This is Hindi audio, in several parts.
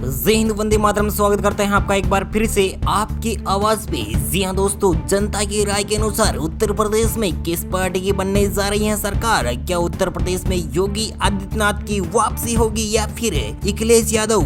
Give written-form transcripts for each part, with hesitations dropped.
जय हिंद, वंदे मातरम। स्वागत करते हैं आपका एक बार फिर से आपकी आवाज पे। जी हाँ दोस्तों, जनता की राय के अनुसार उत्तर प्रदेश में किस पार्टी की बनने जा रही है सरकार? क्या उत्तर प्रदेश में योगी आदित्यनाथ की वापसी होगी या फिर अखिलेश यादव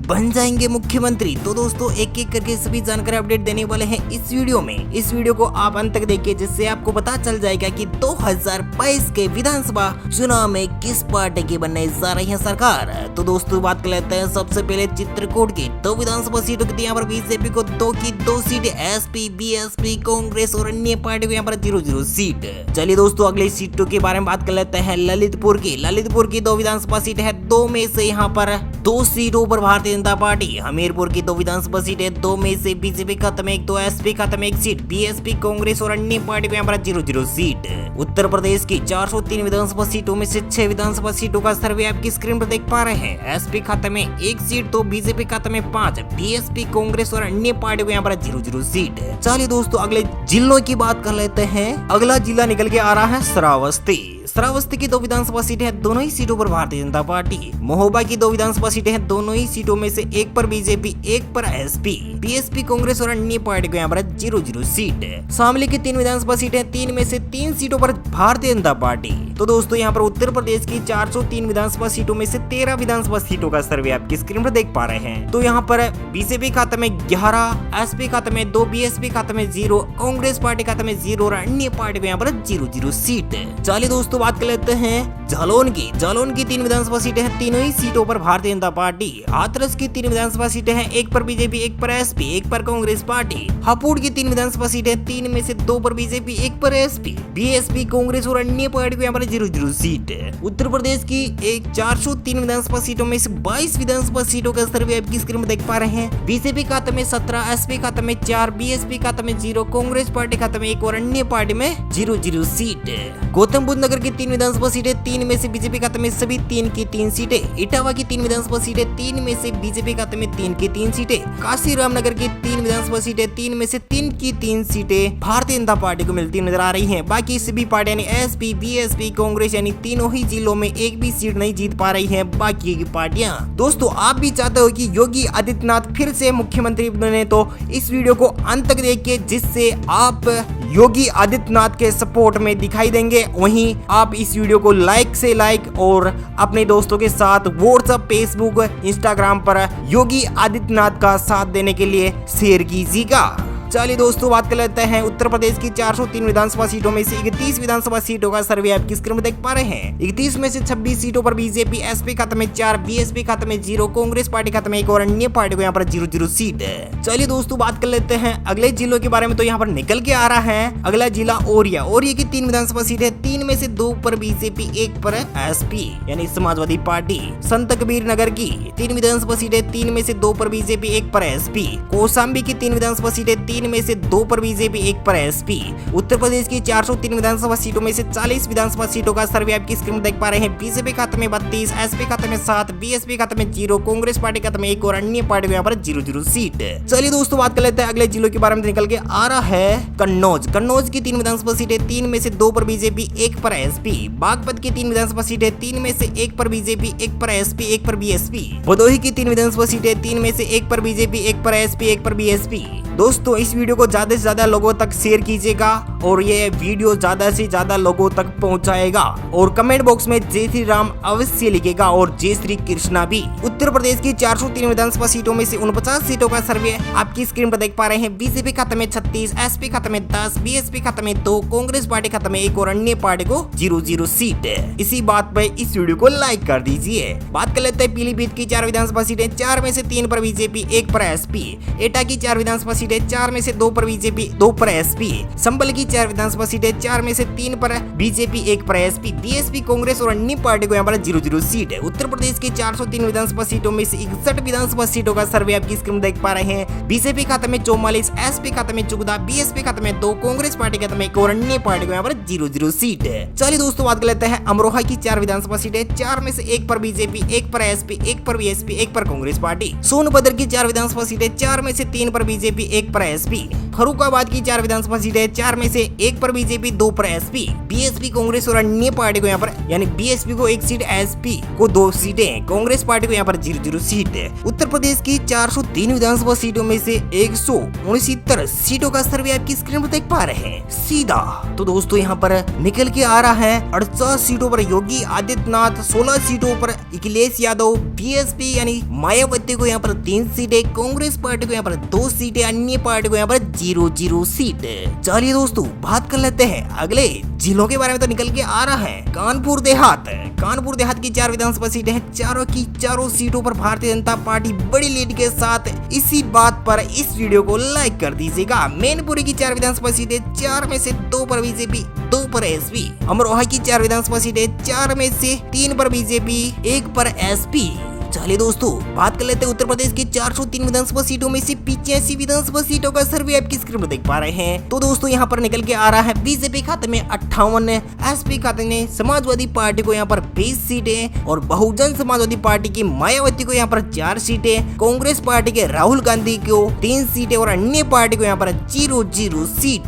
बन जाएंगे मुख्यमंत्री? तो दोस्तों एक एक करके सभी जानकारी अपडेट देने वाले हैं इस वीडियो में। इस वीडियो को आप अंत तक देखिए, जिससे आपको पता चल जाएगा कि 2022 के विधानसभा चुनाव में किस पार्टी की बनने जा रही है सरकार। तो दोस्तों बात कर लेते हैं सबसे पहले चित्रकूट की। तो विधानसभा सीटों की यहाँ पर बीजेपी को 2 की 2 सीट, एसपी, बीएसपी, कांग्रेस और अन्य पार्टी को यहाँ पर 0-0 सीट। चलिए दोस्तों अगली सीटों के बारे में बात कर लेते हैं ललितपुर की। ललितपुर की 2 विधानसभा सीट है, 2 में से यहाँ पर 2 सीटों पर भारतीय जनता पार्टी। हमीरपुर की 2 विधानसभा सीटें, 2 में से बीजेपी खत्म 1, 2 एसपी खत्म 1 सीट, बीएसपी, कांग्रेस और अन्य पार्टी को यहाँ पर 0-0 सीट। उत्तर प्रदेश की 403 विधानसभा सीटों में से 6 विधानसभा सीटों का सर्वे आपकी स्क्रीन पर देख पा रहे हैं। एसपी खाते में 1 सीट, तो बीजेपी खाते में 5, बीएसपी, कांग्रेस और अन्य पार्टी को यहाँ पर 0-0 सीट। चलिए दोस्तों अगले जिलों की बात कर लेते हैं। अगला जिला निकल के आ रहा है श्रावस्ती। श्रावस्ती की 2 विधानसभा सीटें हैं, दोनों ही सीटों पर भारतीय जनता पार्टी। महोबा की 2 विधानसभा सीटें हैं, दोनों ही सीटों में से 1 पर बीजेपी, 1 पर एसपी, बीएसपी, कांग्रेस और अन्य पार्टी को यहाँ पर 0-0 सीट। शामली की 3 विधानसभा सीटें, 3 में से 3 सीटों पर भारतीय जनता पार्टी। तो दोस्तों यहाँ पर उत्तर प्रदेश की 403 विधानसभा सीटों में से 13 विधानसभा सीटों का सर्वे आपकी स्क्रीन पर देख पा रहे हैं। तो यहाँ पर बीजेपी खाते में 11, एसपी खाते में 2, बीएसपी खाते में 0, कांग्रेस पार्टी खाते में 0 और अन्य पार्टी को यहाँ पर 0-0 सीट। चलिए दोस्तों बात कर लेते हैं जालौन की। जालौन की 3 विधानसभा सीटें हैं, तीनों ही सीटों पर भारतीय जनता पार्टी। हाथरस की 3 विधानसभा सीटें हैं, 1 पर बीजेपी, 1 पर एसपी, 1 पर कांग्रेस पार्टी। हापुड़ की 3 विधानसभा सीटें, 3 में से 2 पर बीजेपी, 1 पर एसपी, बीएसपी, कांग्रेस और अन्य पार्टी को यहाँ पर 0-0 सीट। उत्तर प्रदेश की 403 विधानसभा सीटों में से 22 विधानसभा सीटों का सर्वे आपकी स्क्रीन में देख पा रहे हैं। बीजेपी खाते में 17, एसपी खाते में 4, बीएसपी खाते में 0, कांग्रेस पार्टी खाते में 1 और अन्य पार्टी में 0-0 सीट। गौतम बुद्ध नगर की 3 विधानसभा सीटें, 3 में से बीजेपी खाते में सभी 3 की 3 सीटें। इटावा की 3 विधानसभा सीटें, 3 में से बीजेपी खाते में 3 की 3 सीटें। काशी रामनगर की 3 विधानसभा सीटें, 3 में से 3 की 3 सीटें भारतीय जनता पार्टी को मिलती नजर आ रही हैं। बाकी सभी पार्टियां एसपी, बीएसपी, कांग्रेस यानी तीनों ही जिलों में एक भी सीट नहीं जीत पा रही हैं बाकी की पार्टियां। दोस्तों आप भी चाहते हो कि योगी आदित्यनाथ फिर से मुख्यमंत्री बने, तो इस वीडियो को अंत तक देखिए, जिससे आप योगी आदित्यनाथ के सपोर्ट में दिखाई देंगे। वहीं आप इस वीडियो को लाइक से लाइक और अपने दोस्तों के साथ व्हाट्सएप, फेसबुक, इंस्टाग्राम पर योगी आदित्यनाथ का साथ देने के लिए शेयर कीजिएगा। चलिए दोस्तों बात कर लेते हैं उत्तर प्रदेश की 403 विधानसभा सीटों में से 31 विधानसभा सीटों का सर्वे आपकी स्क्रीन में देख पा रहे हैं। 31 में से 26 सीटों पर बीजेपी, एसपी खाते में 4, बीएसपी खाते में 0, कांग्रेस पार्टी खाते में 1 और अन्य पार्टी को यहाँ पर 0-0 सीट। चलिए दोस्तों बात कर लेते हैं अगले जिलों के बारे में। तो यहाँ पर निकल के आ रहा है अगला जिला ओरिया। ओरिया की 3 विधानसभा सीटें, 3 में से 2 पर बीजेपी, 1 पर एसपी यानी समाजवादी पार्टी। संत कबीर नगर की 3 विधानसभा सीटें, 3 में से 2 पर बीजेपी, 1 पर एसपी। कौशाम्बी की 3 विधानसभा सीटें, 3 में से 2 पर बीजेपी, 1 पर एसपी। उत्तर प्रदेश की 403 विधानसभा सीटों में से 40 विधानसभा सीटों का सर्वे आपकी स्क्रीन में देख पा रहे हैं। बीजेपी खाते में 32, एसपी खाते में 7, बीएसपी खाते में 0, कांग्रेस पार्टी खाते में 1 और अन्य पार्टी को यहाँ पर 0-0 सीट। चलिए दोस्तों बात कर लेते हैं अगले जिलों के बारे में। निकल के आ रहा है कन्नौज। कन्नौज की 3 विधानसभा सीटें, 3 में से 2 पर बीजेपी, 1 पर एसपी। बागपत की 3 विधानसभा सीटें, 3 में से 1 पर बीजेपी, 1 पर एसपी, 1 पर बीएसपी। भदोही की 3 विधानसभा सीटें, 3 में से 1 पर बीजेपी, 1 पर एसपी, 1 पर बीएसपी। दोस्तों इस वीडियो को ज्यादा से ज्यादा लोगों तक शेयर कीजिएगा और ये वीडियो ज्यादा से ज्यादा लोगों तक पहुंचाएगा। और कमेंट बॉक्स में जय श्री राम अवश्य लिखेगा और जय श्री कृष्णा भी। उत्तर प्रदेश की 403 विधानसभा सीटों में से 49 सीटों का सर्वे आपकी स्क्रीन पर देख पा रहे हैं। बीजेपी खाते में 36, एसपी खाते में 10, बीएसपी खाते में 2, कांग्रेस पार्टी खाते में 1 और अन्य पार्टी को 0-0 सीट। इसी बात पे इस वीडियो को लाइक कर दीजिए। बात कर लेते हैं पीलीभीत की 4 विधानसभा सीटें, 4 में से 3 पर बीजेपी, 1 पर एसपी। एटा की 4 विधानसभा सीटें, 4 में से 2 पर बीजेपी, 2 पर एसपी। संबल की 4 विधानसभा सीटें, 4 में से 3 पर बीजेपी, 1 पर एसपी, बीएसपी, कांग्रेस और अन्य पार्टी को यहाँ पर 0-0 सीट है। उत्तर प्रदेश की 403 विधानसभा सीटों में से 61 विधानसभा सीटों का सर्वे आपकी स्क्रीन में देख पा रहे हैं। बीजेपी खाते में 44, एसपी खाते में 14, बीएसपी खाते में 2, कांग्रेस पार्टी खाते में 1 और अन्य पार्टी को यहाँ पर 0-0 सीट है। चलिए दोस्तों बात कर लेते हैं अमरोहा की 4 विधानसभा सीटें, 4 में से 1 पर बीजेपी, 1 पर एसपी, 1 पर बीएसपी, 1 पर कांग्रेस पार्टी। सोनभद्र की 4 विधानसभा सीटें, 4 में से 3 पर बीजेपी, 1 पर एसपी। फरुखाबाद की 4 विधानसभा सीटें, 4 में से 1 पर बीजेपी, 2 पर एसपी, बीएसपी, कांग्रेस और अन्य पार्टी को यहाँ पर, यानी बीएसपी को 1 सीट, एसपी को 2 सीटें, कांग्रेस पार्टी को यहाँ पर 0-0 सीट। उत्तर प्रदेश की 403 विधानसभा सीटों में से 169 सीटों का सर्वे आपकी स्क्रीन पर देख पा रहे हैं सीधा। तो दोस्तों यहाँ पर निकल के आ रहा है 48 सीटों पर योगी आदित्यनाथ, 16 सीटों पर अखिलेश यादव, बीएसपी यानी मायावती को यहाँ पर 3 सीटें, कांग्रेस पार्टी को यहाँ पर 2 सीटें, अन्य पार्टी को यहाँ पर 0-0 सीट। चलिए दोस्तों बात कर लेते हैं अगले जिलों के बारे में। तो निकल के आ रहा है कानपुर देहात की 4 विधानसभा सीटें हैं, चारों की चारों सीटों पर भारतीय जनता पार्टी बड़ी लीड के साथ। इसी बात पर इस वीडियो को लाइक कर दीजिएगा। मैनपुरी की 4 विधानसभा सीटें, 4 में से 2 पर बीजेपी, 2 पर एसपी। अमरोहा की 4 विधानसभा सीटें, 4 में से 3 पर बीजेपी, 1 पर एसपी। चलिए दोस्तों बात कर लेते हैं उत्तर प्रदेश की 403 विधानसभा सीटों में से 85 विधानसभा सीटों का सर्वे आपकी स्क्रीन पर देख पा रहे हैं। तो दोस्तों यहाँ पर निकल के आ रहा है बीजेपी खाते में 58, एसपी खाते में समाजवादी पार्टी को यहाँ पर 20 सीटें और बहुजन समाजवादी पार्टी की मायावती को यहाँ पर 4 सीटें, कांग्रेस पार्टी के राहुल गांधी को 3 सीटें और अन्य पार्टी को यहाँ पर 0-0 सीट।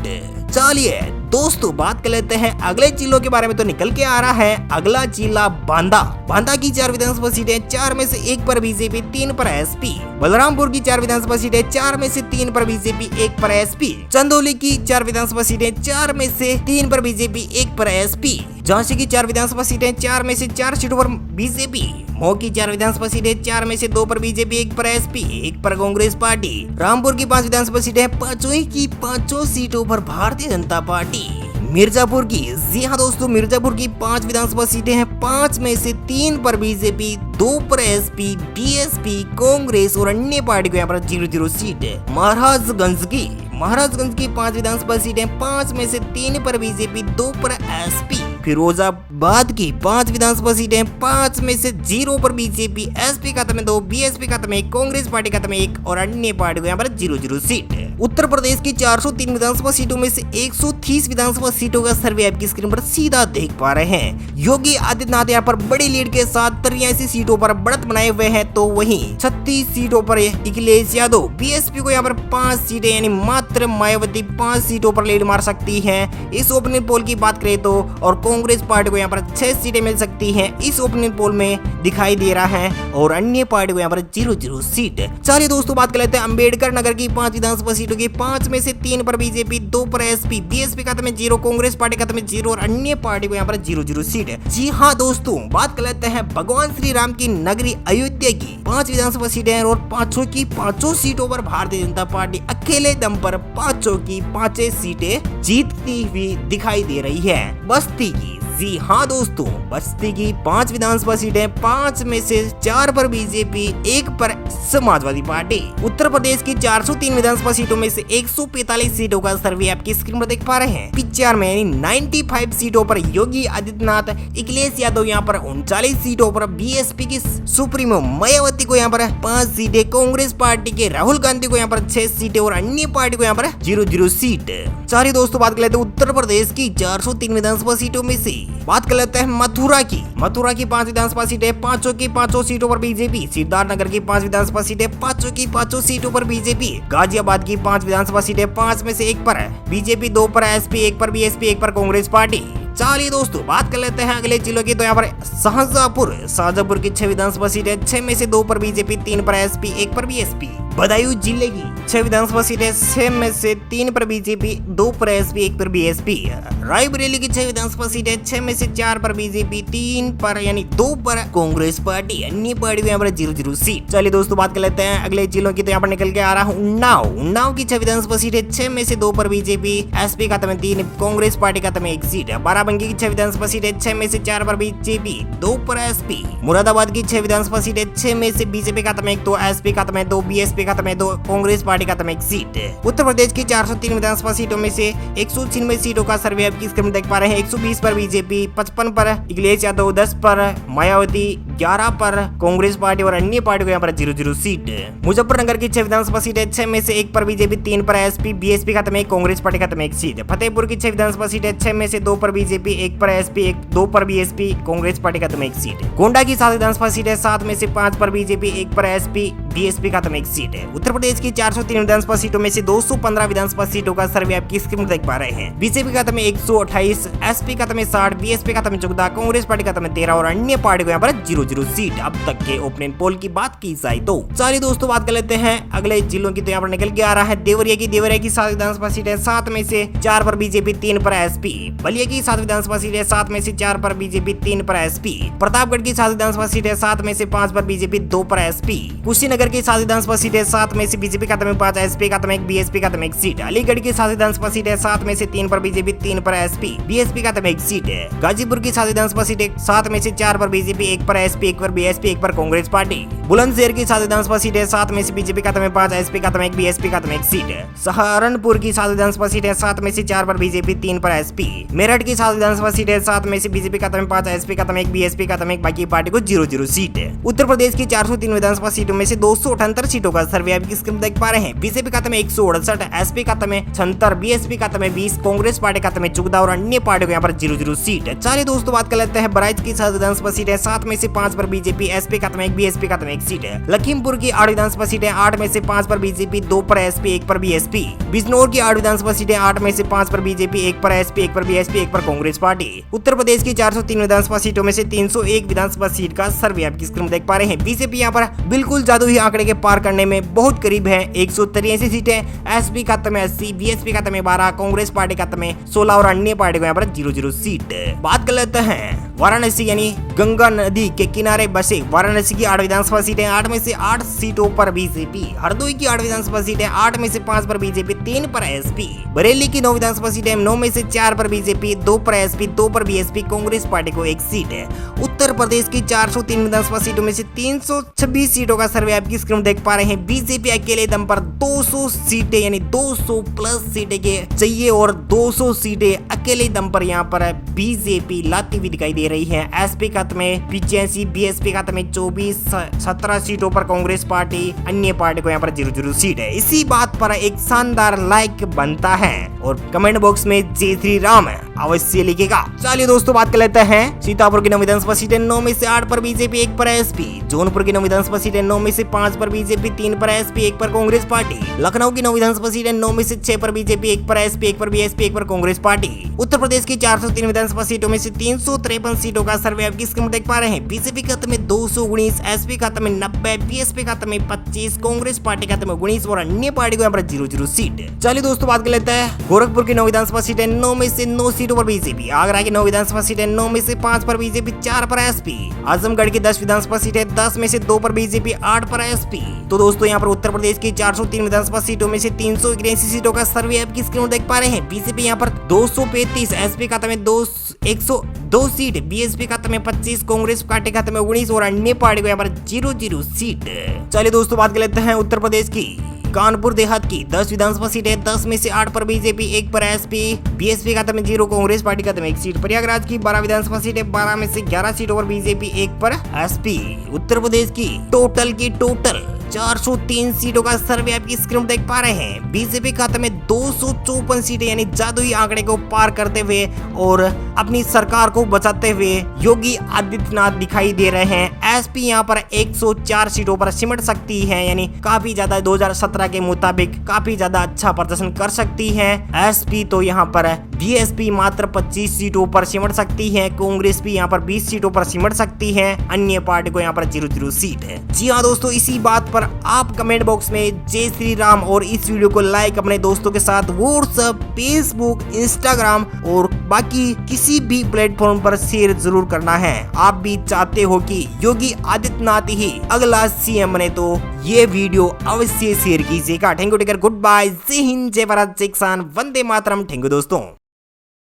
चलिए दोस्तों बात कर लेते हैं अगले जिलों के बारे में। तो निकल के आ रहा है अगला जिला बांदा की 4 विधानसभा सीटें, 4 में से 1 पर बीजेपी, 3 पर एसपी। बलरामपुर की 4 विधानसभा सीटें, 4 में से 3 पर बीजेपी, 1 पर एसपी। चंदौली की 4 विधानसभा सीटें, 4 में से 3 पर बीजेपी, 1 पर एसपी। झांसी की 4 विधानसभा सीटें, 4 में से 4 सीटों पर बीजेपी। मऊ की 4 विधानसभा सीटें, 4 में से 2 पर बीजेपी, 1 पर एसपी, 1 पर कांग्रेस पार्टी। रामपुर की 5 विधानसभा सीटें, 5 की 5 सीटों पर भारतीय जनता पार्टी। मिर्जापुर की, जी हाँ दोस्तों, मिर्जापुर की 5 विधानसभा सीटें हैं, 5 में से 3 पर बीजेपी, 2 पर एसपी, बीएसपी, कांग्रेस और अन्य पार्टी को यहाँ पर 0-0 सीट है। महाराजगंज की 5 विधानसभा सीटें, 5 में से 3 पर बीजेपी, 2 पर एसपी। फिरोजाबाद की 5 विधानसभा सीटें, 5 में से 0 पर बीजेपी, एसपी खाते में 2, बीएसपी खाते में 1, कांग्रेस पार्टी खाते में 1 और अन्य पार्टी को यहाँ पर 0-0 सीट है। उत्तर प्रदेश की 403 विधानसभा सीटों में से 130 विधानसभा सीटों का सर्वे आपकी स्क्रीन पर सीधा देख पा रहे हैं। योगी आदित्यनाथ यहाँ पर बड़ी लीड के साथ 83 सीटों पर बढ़त बनाए हुए हैं। तो वहीं 36 सीटों पर अखिलेश यादव, बीएसपी को यहाँ पर 5 सीटें यानी मात्र मायावती 5 सीटों पर लीड मार सकती है इस ओपिनियन पोल की बात करें तो, और कांग्रेस पार्टी को यहाँ पर 6 सीटें मिल सकती हैं इस ओपिनियन पोल में दिखाई दे रहा है, और अन्य पार्टी को यहाँ पर 0-0 सीट। चलिए दोस्तों बात कर लेते हैं अंबेडकर नगर की 5 विधानसभा सीटों की, 5 में से 3 पर बीजेपी, 2 पर एसपी, बीएसपी खाते में 0, कांग्रेस पार्टी खाते में 0 और अन्य पार्टी को यहाँ पर 0-0 सीट है। जी हाँ दोस्तों बात कर लेते हैं भगवान श्री राम की नगरी अयोध्या की 5 विधानसभा सीटें और 5 की 5 सीटों पर भारतीय जनता पार्टी अकेले दम पर 5 की 5 सीटें जीतती हुई दिखाई दे रही है। बस्ती की, जी हाँ दोस्तों, बस्ती की 5 विधानसभा सीटें, 5 में से 4 पर बीजेपी, 1 पर समाजवादी पार्टी। उत्तर प्रदेश की 403 विधानसभा सीटों में से 145 सीटों का सर्वे आपकी स्क्रीन पर देख पा रहे हैं। 95 सीटों पर योगी आदित्यनाथ, अखिलेश यादव यहाँ पर 39 सीटों पर, बीएसपी की सुप्रीमो मायावती को यहाँ पर 5 सीटें, कांग्रेस पार्टी के राहुल गांधी को यहाँ पर 6 सीटें और अन्य पार्टी को यहाँ पर 0-0 सीट। चलिए दोस्तों बात कर लेते हैं उत्तर प्रदेश की 403 विधानसभा सीटों में से बात कर लेते हैं मथुरा की 5 विधानसभा सीटें, 5 की 5 सीटों पर बीजेपी। सिद्धार्थनगर की 5 विधानसभा सीटें, 5 की 5 सीटों पर बीजेपी। गाजियाबाद की 5 विधानसभा सीटें, 5 में से 1 पर बीजेपी, 2 पर एसपी, 1 पर बीएसपी, 1 पर कांग्रेस पार्टी। चलिए दोस्तों बात कर लेते हैं अगले जिलों की। तो यहाँ पर शाहजहांपुर की 6 विधानसभा सीटें, 6 में से 2 पर बीजेपी, 3 पर एसपी, 1 पर बीएसपी। बदायूं जिले की 6 विधानसभा सीटें, 6 में से 3 पर बीजेपी, 2 पर एसपी, 1 पर बीएसपी। रायबरेली की 6 विधानसभा सीटें, 6 में से 4 पर बीजेपी, 3 पर यानी 2 पर कांग्रेस पार्टी, अन्य पार्टी को यहाँ पर 0-0 सीट। चलिए दोस्तों बात कर लेते हैं अगले जिलों की। तो यहाँ पर निकल के आ रहा है उन्नाव की 6 विधानसभा सीटें, 6 में से 2 पर बीजेपी, एसपी खाते में 3, कांग्रेस पार्टी खाते में 1 सीट। बाराबंकी की 6 विधानसभा सीटें, 6 में से 4 पर बीजेपी, 2 पर एसपी। मुरादाबाद की 6 विधानसभा सीटें, 6 में से बीजेपी खाते में 1, 2 एसपी खाते में 2, बीएसपी खाते में 2, कांग्रेस पार्टी खाते में 1 सीट। उत्तर प्रदेश की 403 विधानसभा सीटों में से 196 सीटों का सर्वे आपकी स्क्रीन में देख पा रहे हैं। 120 पर बीजेपी, 55 पर अखिलेश यादव, 10 पर मायावती, 11 पर कांग्रेस पार्टी और अन्य पार्टी को यहाँ पर 0-0 सीट। मुजफ्फरनगर की 6 विधानसभा सीट है, 6 में से 1 पर बीजेपी, 3 पर एसपी, बीएसपी खाते में 1, कांग्रेस पार्टी खाते में 1 सीट। फतेहपुर की 6 विधानसभा सीट है, 6 में से 2 पर बीजेपी, 1 पर एसपी, 2 पर बीएसपी, कांग्रेस पार्टी खाते में 1 सीट। गोंडा की 7 विधानसभा सीट है, 7 में से 5 पर बीजेपी, 1 पर एसपी, बीएसपी खाते में 1 सीट है। उत्तर प्रदेश की 403 विधानसभा सीटों में से 215 विधानसभा सीटों का सर्वे आपकी स्क्रीन देख पा रहे हैं। बीजेपी खाते में 128, एसपी खाते में 60, बीएसपी खाते में 14, कांग्रेस पार्टी खाते में 13 और अन्य पार्टी को यहाँ पर 0-0 सीट। अब तक के ओपिनियन पोल की बात की जाए तो चलिए दोस्तों बात कर लेते हैं अगले जिलों की। तो यहाँ पर निकल के आ रहा है देवरिया की 7 विधानसभा सीट है, 7 में से 4 पर बीजेपी, 3 पर एसपी। बलिया की 7 विधानसभा सीट है, 7 में से 4 पर बीजेपी, 3 पर एसपी। प्रतापगढ़ की 7 विधानसभा सीट है, 7 में से 5 पर बीजेपी, 2 पर एसपी। कुशीनगर की 7 विधानसभा सीट है, 7 में से बीजेपी खाते में 5, एसपी खाते में 1, बीएसपी खाते में 1 सीट। अलीगढ़ की 7 विधानसभा सीट है, 7 में से 3 पर बीजेपी, 3 पर एसपी, बीएसपी खाते में 1 सीट है। गाजीपुर की 7 विधानसभा सीट है, 7 में से 4 पर बीजेपी, 1 पर एसपी, 1 पर बीएसपी, 1 पर कांग्रेस पार्टी। बुलंदशहर की 7 विधानसभा सीट है, 7 में से बीजेपी खाते में 5, एसपी खाते में 1, बीएसपी खाते में 1 सीट है। सहारनपुर की 7 विधानसभा सीट है, 7 में से 4 पर बीजेपी, 3 पर एसपी। मेरठ की 7 विधानसभा सीट है, 7 में से बीजेपी खाते में 5, एसपी खाते में 1, बीएसपी खाते में 1, बाकी पार्टी को 0-0 सीट है। उत्तर प्रदेश की 403 विधानसभा सीटों में से 278 सीटों का सर्वे आपकी स्क्रीन देख पा रहे हैं। बीजेपी खाते में 168, एसपी खाते में 76, बीएसपी खाते में 20, कांग्रेस पार्टी खाते में 14 और अन्य पार्टी को यहाँ पर 0-0 सीट है। चलिए दोस्तों बात कर लेते हैं बहराइच की 7 विधानसभा सीट है, 7 में से 5 पर बीजेपी, एसपी खाते में 1, बीएसपी खाते में 1 सीट है। लखीमपुर की 8 विधानसभा सीट है, 8 में से 5 पर बीजेपी, 2 पर एसपी, 1 पर बीएसपी। बिजनौर की 8 विधानसभा सीट है, 8 में से 5 पर बीजेपी, 1 पर एसपी, 1 पर बीएसपी, 1 पर कांग्रेस पार्टी। उत्तर प्रदेश की 403 विधानसभा सीटों में से 301 विधानसभा सीट का सर्वे आपकी स्क्रीन देख पा रहे हैं। बीजेपी यहाँ पर बिल्कुल जादुई आंकड़े के पार करने में बहुत करीब है, 183 सीटें, एसपी खाते में 80, बीएसपी खाते में 12, कांग्रेस पार्टी खाते में 16 और अन्य पार्टी को यहाँ पर 0-0 सीट। बात कर लेते हैं वाराणसी यानी गंगा नदी के किनारे बसे वाराणसी की 8 विधानसभा सीटें, 8 में से 8 सीटों पर बीजेपी। हरदोई की 8 विधानसभा सीटें, 8 में से 5 पर बीजेपी, 3 पर एसपी। बरेली की 9 विधानसभा सीटें, 9 में से 4 पर बीजेपी, 2 पर एसपी, 2 पर बीएसपी, कांग्रेस पार्टी को 1 सीट है। उत्तर प्रदेश की 403 विधानसभा सीटों में से 326 सीटों का सर्वे आपकी स्क्रीन देख पा रहे हैं। बीजेपी अकेले दम पर 200 सीटें यानी 200 प्लस सीटें के चाहिए और 200 सीटें अकेले दम पर यहाँ पर बीजेपी लाती हुई दिखाई दे रही है। एसपी खाते में 85, बीएसपी खाते में 24, 17 सीटों पर कांग्रेस पार्टी, अन्य पार्टी को यहाँ पर 0-0 सीट है। इसी बात पर एक शानदार लाइक बनता है और कमेंट बॉक्स में जय श्री राम अवश्य लिखेगा। चलिए दोस्तों बात कर लेते हैं सीतापुर की 9 विधानसभा सीटें, 9 में से 8 पर बीजेपी, 1 पर एसपी। जौनपुर की 9 विधानसभा सीटें, 9 में से 5 पर बीजेपी, 3 पर एसपी, 1 पर कांग्रेस पार्टी। लखनऊ की 9 विधानसभा सीटें, 9 में से 6 पर बीजेपी, 1 पर एसपी, 1 पर बीएसपी, 1 पर कांग्रेस पार्टी। उत्तर प्रदेश की 403 विधानसभा सीटों में से 353 सीटों का सर्वे आपकी स्क्रीन देख पा रहे हैं। बीजेपी खाते में 219, एसपी खाते में 90, बीएसपी खाते में 25, कांग्रेस पार्टी खाते में 19 और अन्य पार्टी को यहाँ पर 0-0 सीट। चलिए दोस्तों बात कर लेते हैं गोरखपुर की 9 विधानसभा सीटें, 9 में से 9 सीटों पर बीजेपी। आगरा की 9 विधानसभा सीटें, 9 में से 5 पर बीजेपी, 4 पर एसपी। आजमगढ़ की 10 विधानसभा सीटें, 10 में से 2 पर बीजेपी, 8 पर एसपी। तो दोस्तों यहाँ पर उत्तर प्रदेश की 403 विधानसभा सीटों में से 381 सीटों का सर्वे आपकी स्क्रीन देख पा रहे हैं। बीजेपी यहाँ पर 235, एसपी खाते में 102 सीट, बीएसपी खाते में 25, कांग्रेस पार्टी खाते में 19 और अन्य पार्टी को यहाँ पर 0-0 सीट। चलिए दोस्तों बात कर लेते हैं उत्तर प्रदेश की कानपुर देहात की 10 विधानसभा सीटें, 10 में से 8 पर बीजेपी, 1 पर एसपी, बीएसपी खाते में 0, कांग्रेस पार्टी खाते में 1 सीट। प्रयागराज की 12 विधानसभा सीटें, 12 में से 11 सीटों पर बीजेपी, 1 पर एसपी। उत्तर प्रदेश की टोटल 403 सीटों का सर्वे आपकी स्क्रीन देख पा रहे हैं। बीजेपी खाते में 254 सीटें यानी जादुई आंकड़े को पार करते हुए और अपनी सरकार को बचाते हुए योगी आदित्यनाथ दिखाई दे रहे हैं। एसपी यहाँ पर 104 सीटों पर सिमट सकती है यानी काफी ज्यादा 2017 के मुताबिक काफी ज्यादा अच्छा प्रदर्शन कर सकती है। एसपी तो यहाँ पर बीएसपी मात्र 25 सीटों पर सिमट सकती है, कांग्रेस भी यहाँ पर 20 सीटों पर सिमट सकती है, अन्य पार्टी को यहाँ पर 0-0 सीट है। जी हाँ दोस्तों, इसी बात पर आप कमेंट बॉक्स में जय श्री राम और इस वीडियो को लाइक अपने दोस्तों के साथ व्हाट्सएप, फेसबुक, इंस्टाग्राम और बाकी किसी भी प्लेटफॉर्म पर शेयर जरूर करना है। आप भी चाहते हो कि योगी आदित्यनाथ ही अगला सीएम बने तो ये वीडियो अवश्य शेयर कीजिएगा। Thank you, take care, good bye, जय हिंद, जय भारत, जय किसान, वंदे मातरम। थैंक यू दोस्तों।